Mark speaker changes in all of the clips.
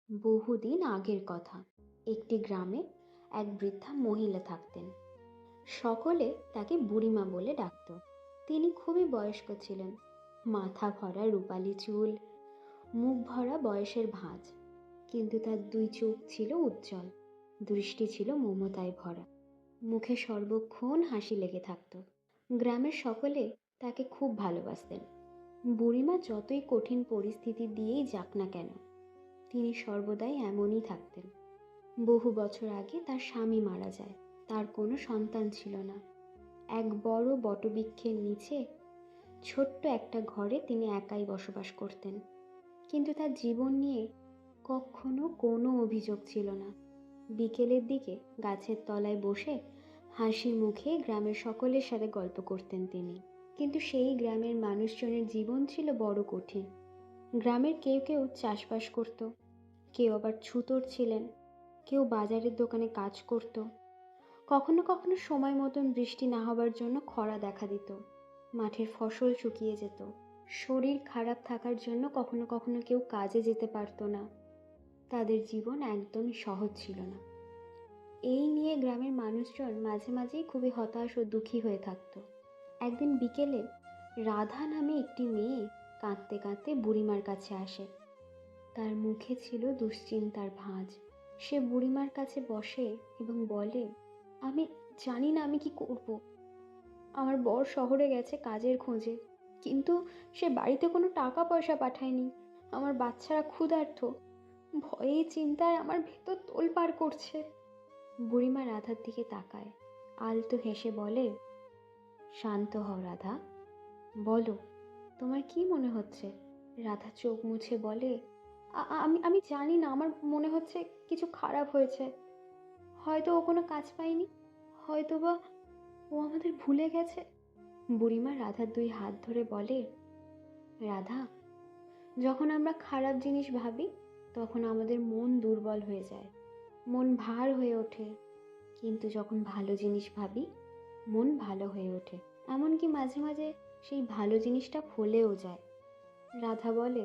Speaker 1: বহুদিন আগের কথা। একটি গ্রামে এক বৃদ্ধা মহিলা থাকতেন। সকলে তাকে বুড়িমা বলে ডাকত। তিনি খুবই বয়স্ক ছিলেন। মাথা ভরা রূপালি চুল, মুখ ভরা বয়সের ভাঁজ, কিন্তু তার দুই চোখ ছিল উজ্জ্বল, দৃষ্টি ছিল মমতায় ভরা। মুখে সর্বক্ষণ হাসি লেগে থাকত। গ্রামের সকলে তাকে খুব ভালোবাসতেন। বুড়িমা যতই কঠিন পরিস্থিতি দিয়েই যাক না কেন, তিনি সর্বদাই এমনই থাকতেন। বহু বছর আগে তার স্বামী মারা যায়। তার কোনো সন্তান ছিল না। এক বড় বটবৃক্ষের নিচে ছোট্ট একটা ঘরে তিনি একাই বসবাস করতেন। কিন্তু তার জীবন নিয়ে কখনো কোনো অভিযোগ ছিল না। বিকেলের দিকে গাছের তলায় বসে হাসি মুখে গ্রামের সকলের সাথে গল্প করতেন তিনি। কিন্তু সেই গ্রামের মানুষজনের জীবন ছিল বড় কঠিন। গ্রামের কেউ কেউ চাষবাস করত, কেউ আবার ছুতোর ছিলেন, কেউ বাজারের দোকানে কাজ করত। কখনো কখনো সময় মতন বৃষ্টি না হবার জন্য খরা দেখা দিত, মাঠের ফসল শুকিয়ে যেত। শরীর খারাপ থাকার জন্য কখনো কখনো কেউ কাজে যেতে পারতো না। তাদের জীবন একদমই সহজ ছিল না। এই নিয়ে গ্রামের মানুষজন মাঝে মাঝেই খুবই হতাশ ও দুঃখী হয়ে থাকত। একদিন বিকেলে রাধা নামে একটি মেয়ে কাঁদতে কাঁদতে বুড়িমার কাছে আসে। তার মুখে ছিল দুশ্চিন্তার ভাঁজ। সে বুড়িমার কাছে বসে এবং বলে, আমি জানি না আমি কি করব। আমার বর শহরে গেছে কাজের খোঁজে, কিন্তু সে বাড়িতে কোনো টাকা পয়সা পাঠায়নি। আমার বাচ্চারা ক্ষুধার্ত। ভয়ে চিন্তায় আমার ভেতর তোলপাড় করছে। বুড়িমা রাধার দিকে তাকায়, আলতো হেসে বলে, শান্ত হও রাধা, বলো তোমার কি মনে হচ্ছে। রাধা চোখ মুছে বলে, আমি আমি জানি না, আমার মনে হচ্ছে কিছু খারাপ হয়েছে। হয়তো ও কোনো কাজ পায়নি, হয়তো বা ও আমাদের ভুলে গেছে। বুড়িমা রাধার দুই হাত ধরে বলে, রাধা, যখন আমরা খারাপ জিনিস ভাবি তখন আমাদের মন দুর্বল হয়ে যায়, মন ভার হয়ে ওঠে। কিন্তু যখন ভালো জিনিস ভাবি, মন ভালো হয়ে ওঠে। এমনকি মাঝে মাঝে সেই ভালো জিনিসটা ফলেও যায়। রাধা বলে,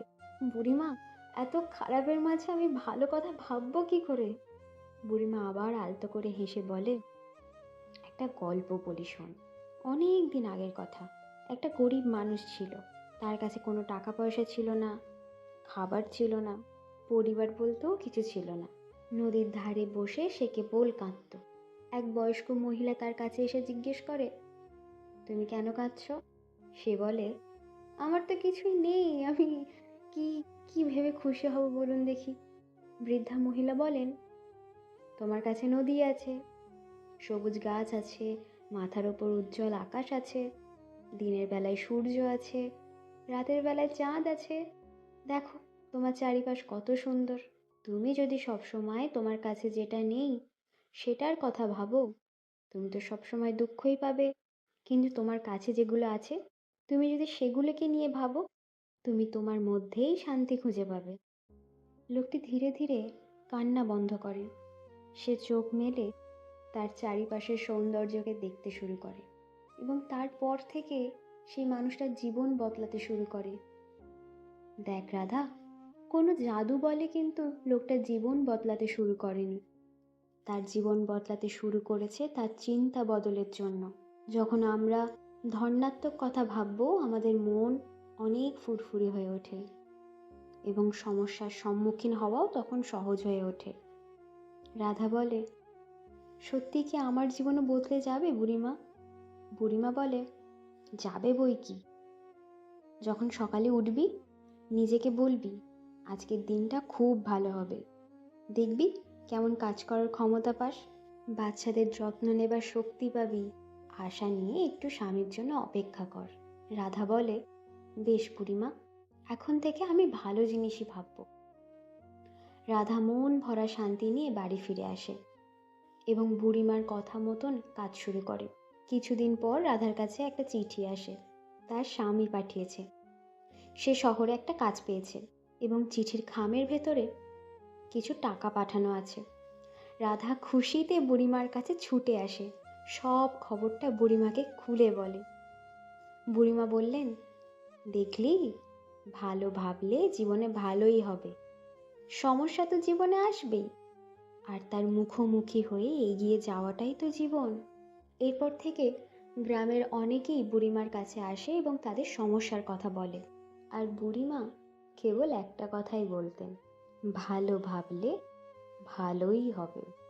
Speaker 1: বুড়িমা, এত খারাপের মাঝে আমি ভালো কথা ভাববো কি করে। বুড়িমা আবার আলতো করে হেসে বলে, একটা গল্প বলি শোন। অনেক দিন আগের কথা। একটা গরিব মানুষ ছিল। তার কাছে কোনো টাকা পয়সা ছিল না, খাবার ছিল না, পরিবার বলতেও কিছু ছিল না। নদীর ধারে বসে সে কেবল কাঁদত। এক বয়স্ক মহিলা তার কাছে এসে জিজ্ঞেস করে, তুমি কেন কাঁদছো? সে বলে, আমার তো কিছুই নেই, আমি কি কি ভেবে খুশি হব বলুন দেখি। বৃদ্ধা মহিলা বলেন, তোমার কাছে নদী আছে, সবুজ গাছ আছে, মাথার ওপর উজ্জ্বল আকাশ আছে, দিনের বেলায় সূর্য আছে, রাতের বেলায় চাঁদ আছে। দেখো তোমার চারিপাশ কত সুন্দর। তুমি যদি সবসময় তোমার কাছে যেটা নেই সেটার কথা ভাবো, তুমি তো সবসময় দুঃখই পাবে। কিন্তু তোমার কাছে যেগুলো আছে, তুমি যদি সেগুলোকে নিয়ে ভাবো, তুমি তোমার মধ্যেই শান্তি খুঁজে পাবে। লোকটি ধীরে ধীরে কান্না বন্ধ করে। সে চোখ মেলে তার চারিপাশের সৌন্দর্যকে দেখতে শুরু করে এবং তারপর থেকে সেই মানুষটার জীবন বদলাতে শুরু করে। দেখ রাধা, কোনো জাদু বলে কিন্তু লোকটার জীবন বদলাতে শুরু করেনি। তার জীবন বদলাতে শুরু করেছে তার চিন্তা বদলের জন্য। যখন আমরা ধনাত্মক কথা ভাববো, আমাদের মন অনেক ফুরফুরে হয়ে ওঠে এবং সমস্যার সম্মুখীন হওয়াও তখন সহজ হয়ে ওঠে। রাধা বলে, সত্যি কি আমার জীবনও বদলে যাবে বুড়িমা? বুড়িমা বলে, যাবে বই কি। যখন সকালে উঠবি, নিজেকে বলবি, আজকের দিনটা খুব ভালো হবে। দেখবি কেমন কাজ করার ক্ষমতা পাস, বাচ্চাদের যত্ন নেবার শক্তি পাবি। আশা নিয়ে একটু স্বামীর জন্য অপেক্ষা কর। রাধা বলে, বেশ বুড়িমা, এখন থেকে আমি ভালো জিনিসই ভাবব। রাধা মন ভরা শান্তি নিয়ে বাড়ি ফিরে আসে এবং বুড়িমার কথা মতন কাজ শুরু করে। কিছুদিন পর রাধার কাছে একটা চিঠি আসে। তার স্বামী পাঠিয়েছে। সে শহরে একটা কাজ পেয়েছে এবং চিঠির খামের ভেতরে কিছু টাকা পাঠানো আছে। রাধা খুশিতে বুড়িমার কাছে ছুটে আসে, সব খবরটা বুড়িমাকে খুলে বলে। বুড়িমা বললেন, দেখলি, ভালো ভাবলে জীবনে ভালোই হবে। সমস্যা তো জীবনে আসবেই, আর তার মুখোমুখি হয়ে এগিয়ে যাওয়াটাই তো জীবন। এরপর থেকে গ্রামের অনেকেই বুড়িমার কাছে আসে এবং তাদের সমস্যার কথা বলে। আর বুড়িমা কেবল একটা কথাই বলতেন, ভালো ভাবলে ভালোই হবে।